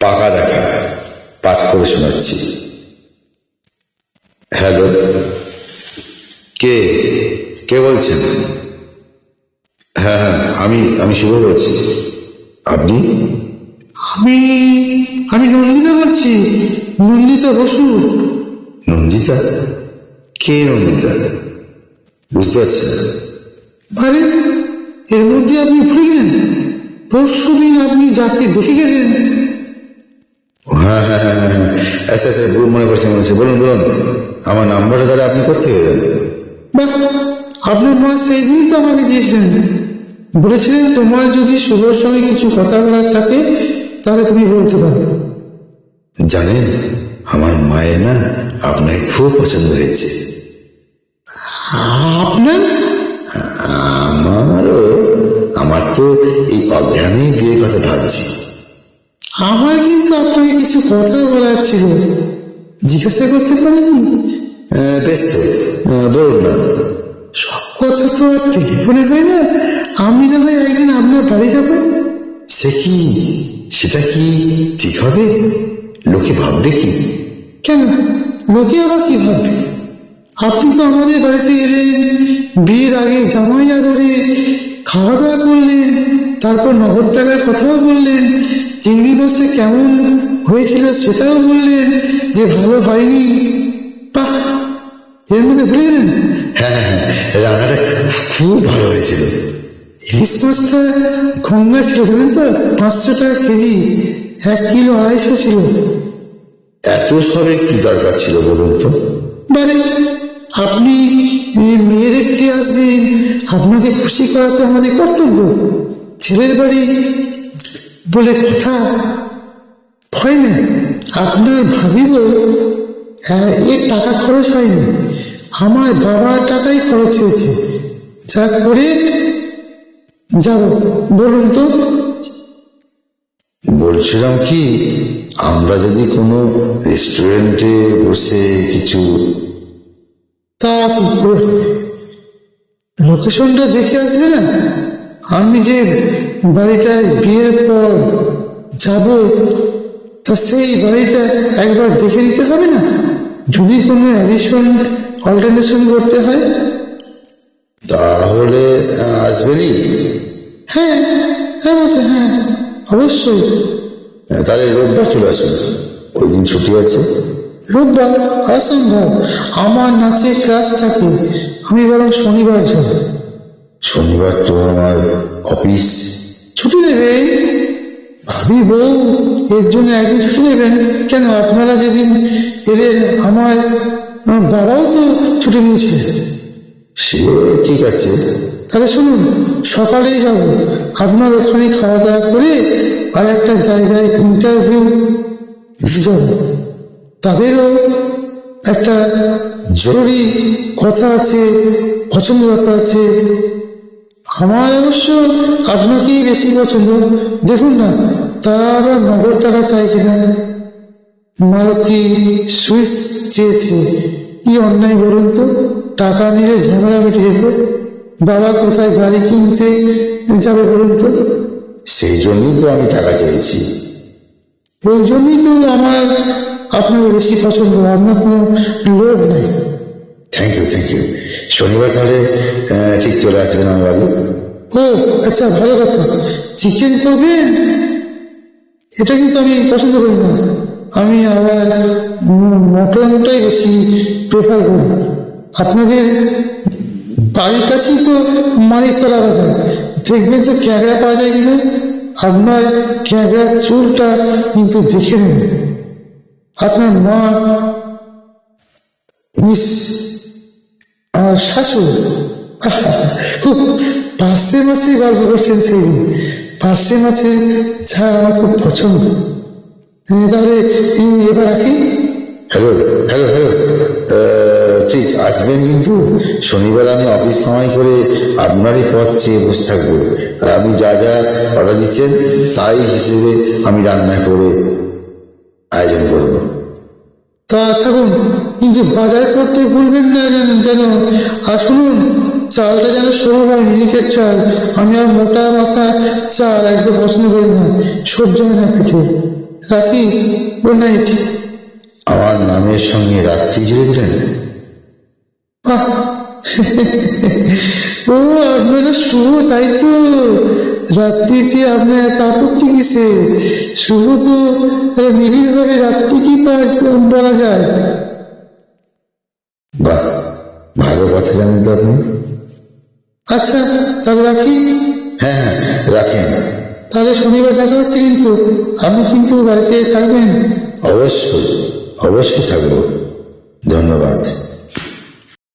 পাকা দেখা পাঠ করে শোনাচ্ছি। হ্যালো, কে কে বলছেন? হ্যাঁ হ্যাঁ, আমি শুভ বলছি। আপনি? আমি আমি নন্দিতা বলছি, নন্দিতা বসু। নন্দিতা? কে নন্দিতা? বুঝতে পারছি না। আরে, এর মধ্যে আপনি ভুলে গেলেন পরশু দিন আপনি যাকে দেখে গেলেন। হ্যাঁ হ্যাঁ হ্যাঁ হ্যাঁ হ্যাঁ, আচ্ছা আচ্ছা, মনে পড়ছে মনে হচ্ছে। বলুন বলুন, আমার নাম্বারটা তাহলে আপনি করতে গেলেন? বাহ, আপনার মা সেই দিনই তো আমাকে দিয়েছিলেন, বলেছিলেন তোমার যদি শুভর সঙ্গে কিছু কথা বলার থাকে তাহলে তুমি বলতে পারো। জানেন, আমার মায়ের না আপনাকে খুব পছন্দ হয়েছে। আপনার? আমার তো এই অজ্ঞানেই বিয়ের কথা ভাবছি। আমার কিন্তু আপনাকে কিছু কথা বলার ছিল, জিজ্ঞাসা করতে পারিনি? বেশ তো, বলুন না। সব কথা তো আর টেলিফোনে হয় না, আমি না হয় একদিন আপনার বাড়ি যাব। সে কি, সেটা কি ঠিক হবে? লোকে ভাববে কি? কেন, লোকে আবার কি ভাববে? আপনি তো আমাদের বাড়িতে এলেন, বিয়ের আগে জামাই আদরে খাওয়া দাওয়া করলেন, তারপর নগদ টাকার কথাও বললেন, চিংড়ি মাছটা কেমন হয়েছিল সেটাও বললেন যে ভালো হয়নি। বাহ, এর মধ্যে ভুলে গেলেন? হ্যাঁ হ্যাঁ হ্যাঁ, রান্নাটা খুব ভালো হয়েছিল। ইলিশ মাছটা গঙ্গা ছিল জানেন তো, 500 টাকা কেজি, 1 কিলো 250 ছিল। এত সবে কি দরকার ছিল বলুন তো? বারে, আপনি মেয়ে দেখতে আসবেন, আপনাকে খুশি করা তো আমাদের কর্তব্য। ছেলের বাড়ি বলে কথা, ভয় না। আপনার ভাবিব এর টাকা খরচ হয়নি, আমার বাবার টাকাই খরচ হয়েছে, যা করে যাব। বলুন তো। বলছিলাম কি, আমরা যদি কোনো রেস্টুরেন্টে বসে কিছু। তা কি করে হবে? লোকেশনটা দেখে আসবে না? আমি যে বাড়িটায় বিয়ের পর যাব, তা সেই বাড়িটা একবার দেখে নিতে হবে না? যদি কোনো অল্টারনেশন করতে হয়। তাহলে আসবেনই? হ্যাঁ হ্যাঁ বলছে, হ্যাঁ অবশ্যই। তাহলে রোববার চলে আসুন, ওই দিন ছুটি আছে। রোববার অসম্ভব, আমার নাচের ক্লাস থাকে, আমি বরং শনিবার যাব। শনিবার তো আমার অফিস। ছুটি নেবেন? ভাবি বউ এর জন্য একদিন ছুটি নেবেন কেন? আপনারা যেদিন এলেন আমার বাবাও তো ছুটি নিয়েছে। সে ঠিক আছে। তাহলে শুনুন, সকালেই যাব, আপনার ওখানে খাওয়া দাওয়া করে আর একটা জায়গায় ইন্টারভিউ দিতে যাব। তাদেরও একটা জরুরি কথা আছে, পছন্দ ব্যাপার আছে। আমার অবশ্য আপনাকেই বেশি পছন্দ। দেখুন না, তারা আবার নগদ টাকা চায় কিনা। মারুতি সুইস চেয়েছে, কি অন্যায় বলুন তো? টাকা নিলে ঝামেলা মিটে যেত। বাবা কোথায় গাড়ি কিনতে যাবে বলুন তো? সেই জন্যই তো আমি টাকা চাইছি। ওই জন্যই তো আমার আপনাকে বেশি পছন্দ, আপনার কোনো লোভ নেই। Thank you thank you. শনিবার তাহলে ঠিক চলে আসবেন আমার বাড়ি। ও আচ্ছা, ভালো কথা। চিকেন করবেন? এটা কিন্তু আমি পছন্দ করি না, আমি আবার মটনটাই বেশি প্রেফার করি। আপনাদের বাড়ির কাছেই তো মানিকতলা বাজার, দেখবেন তো ক্যাংড়া পাওয়া যায় কিনা। আপনার ক্যাংড়ার চুলটা কিন্তু দেখে নেবেন। আপনার মা মিস আমার শাশুড়ি খুব পার্শে মাছে গল্প করছেন সেই দিন। পার্শে মাছে যা আমার খুব পছন্দ। তাহলে এবার রাখি। হ্যালো হ্যালো হ্যালো, ঠিক আসবেন কিন্তু। শনিবার আমি অফিস কামাই করে আপনারই পথ চেয়ে বসে থাকবো, আর আপনি যা যা অর্ডার দিচ্ছেন তাই হিসেবে আমি রান্না করে আয়োজন করব। তা থাকুন, কিন্তু বাজার করতে ভুলবেন না যেন। আর শুনুন, চালটা যেন সরু হয়, মিনিকেট চাল। আমি আর মোটা মাথা চাল একদম পছন্দ করি না, সহ্য হয় না পিঠে। রাখি, গুড নাইট। আমার নামের সঙ্গে রাত্রি জুড়ে দিলেন। বাহ! ও, আপনারা শুভ, তাই তো? রাত্রিতে আপনার এত আপত্তি কিসে? শুভ তো নিবিড় হবে, রাত্রি কি বলা যায়? বাহ, ভালো কথা জানেন তো আপনি। আচ্ছা, তাহলে রাখি। হ্যাঁ হ্যাঁ, রাখেন। তাহলে শনিবার দেখা হচ্ছে, কিন্তু আপনি কিন্তু বাড়িতে থাকবেন। অবশ্যই, অবশ্যই থাকবো। ধন্যবাদ।